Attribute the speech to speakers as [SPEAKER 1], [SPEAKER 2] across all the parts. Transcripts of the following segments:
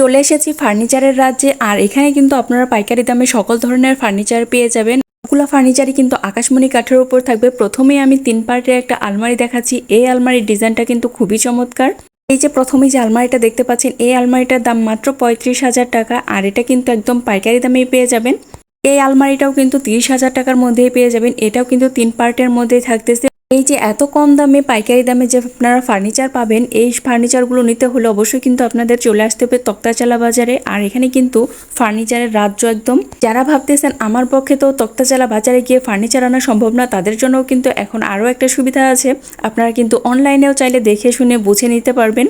[SPEAKER 1] চলে এসেছি ফার্নিচারের রাজ্যে। আর এখানে কিন্তু আপনারা পাইকারি দামে সকল ধরনের ফার্নিচার পেয়ে যাবেন। সবগুলো ফার্নিচারই কিন্তু আকাশমণি কাঠের উপর থাকবে। প্রথমেই আমি 3 পার্টের একটা আলমারি দেখাচ্ছি। এই আলমারির ডিজাইনটা কিন্তু খুবই চমৎকার। এই যে প্রথমেই যে আলমারিটা দেখতে পাচ্ছেন, এই আলমারিটার দাম মাত্র 35,000 টাকা। আর এটা কিন্তু একদম পাইকারি দামেই পেয়ে যাবেন। এই আলমারিটাও কিন্তু 30,000 টাকার মধ্যেই পেয়ে যাবেন। এটাও কিন্তু 3 পার্টের মধ্যেই থাকতেছে। এই যে এত কম দামে পাইকারি দামে যে আপনারা ফার্নিচার পাবেন, এই ফার্নিচারগুলো নিতে হলে অবশ্যই কিন্তু আপনাদের চলে আসতে হবে তক্তাচালা বাজারে। আর এখানে কিন্তু ফার্নিচারের রাজ্য একদম। যারা ভাবতেছেন আমার পক্ষে তো তক্তাচালা বাজারে গিয়ে ফার্নিচার আনা সম্ভব না, তাদের জন্যও কিন্তু এখন আরও একটা সুবিধা আছে। আপনারা কিন্তু অনলাইনেও চাইলে দেখে শুনে বুঝে নিতে পারবেন।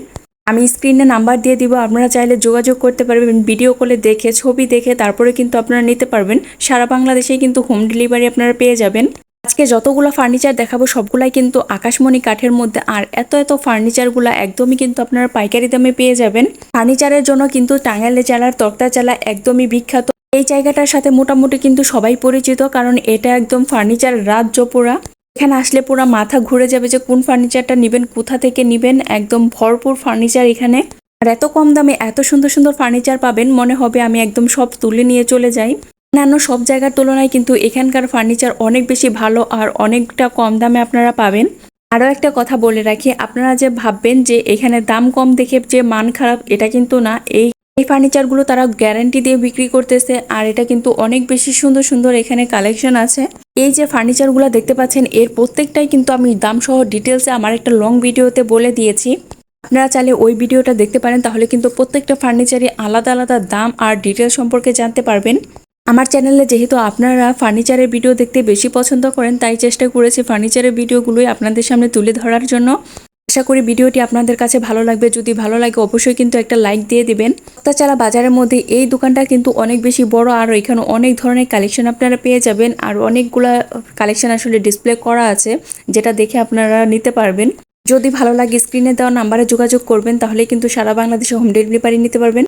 [SPEAKER 1] আমি স্ক্রিনে নাম্বার দিয়ে দিব, আপনারা চাইলে যোগাযোগ করতে পারবেন। ভিডিও কলে দেখে, ছবি দেখে তারপরে কিন্তু আপনারা নিতে পারবেন। সারা বাংলাদেশেই কিন্তু হোম ডেলিভারি আপনারা পেয়ে যাবেন। আজকে যতগুলো ফার্নিচার দেখাবো সবগুলাই কিন্তু আকাশমণি কাঠের মধ্যে। আর এত ফার্নিচারগুলো একদমই কিন্তু আপনারা পাইকারি দামে পেয়ে যাবেন। ফার্নিচারের জন্য কিন্তু টাঙ্গাইলে জেলার তক্তাচালা একদমই বিখ্যাত। এই জায়গাটার সাথে মোটামুটি কিন্তু সবাই পরিচিত, কারণ এটা একদম ফার্নিচার রাজ্য পুরা। এখানে আসলে পুরা মাথা ঘুরে যাবে যে কোন ফার্নিচারটা নেবেন, কোথা থেকে নেবেন। একদম ভরপুর ফার্নিচার এখানে। আর এত কম দামে এত সুন্দর সুন্দর ফার্নিচার পাবেন, মনে হবে আমি একদম সব তুলে নিয়ে চলে যাই। অন্যান্য সব জায়গার তুলনায় কিন্তু এখানকার ফার্নিচার অনেক বেশি ভালো আর অনেকটা কম দামে আপনারা পাবেন। আরও একটা কথা বলে রাখি, আপনারা যে ভাববেন যে এখানে দাম কম দেখে যে মান খারাপ, এটা কিন্তু না। এই ফার্নিচারগুলো তারা গ্যারান্টি দিয়ে বিক্রি করতেছে। আর এটা কিন্তু অনেক বেশি সুন্দর সুন্দর এখানে কালেকশন আছে। এই যে ফার্নিচারগুলো দেখতে পাচ্ছেন, এর প্রত্যেকটাই কিন্তু আমি দাম সহ ডিটেলসে আমার একটা লং ভিডিওতে বলে দিয়েছি। আপনারা চাইলে ওই ভিডিওটা দেখতে পারেন, তাহলে কিন্তু প্রত্যেকটা ফার্নিচারই আলাদা আলাদা দাম আর ডিটেলস সম্পর্কে জানতে পারবেন। আমার চ্যানেলে যেহেতু আপনারা ফার্নিচারের ভিডিও দেখতে বেশি পছন্দ করেন, তাই চেষ্টা করেছি ফার্নিচারের ভিডিওগুলোই আপনাদের সামনে তুলে ধরার জন্য। আশা করি ভিডিওটি আপনাদের কাছে ভালো লাগবে। যদি ভালো লাগে অবশ্যই কিন্তু একটা লাইক দিয়ে দিবেন। তক্তাচালা বাজারের মধ্যে এই দোকানটা কিন্তু অনেক বেশি বড়। আর এখানে অনেক ধরনের কালেকশন আপনারা পেয়ে যাবেন। আর অনেকগুলা কালেকশন আসলে ডিসপ্লে করা আছে, যেটা দেখে আপনারা নিতে পারবেন। যদি ভালো লাগে স্ক্রিনে দেওয়া নাম্বারে যোগাযোগ করবেন, তাহলে কিন্তু সারা বাংলাদেশে হোম ডেলিভারি নিতে পারবেন।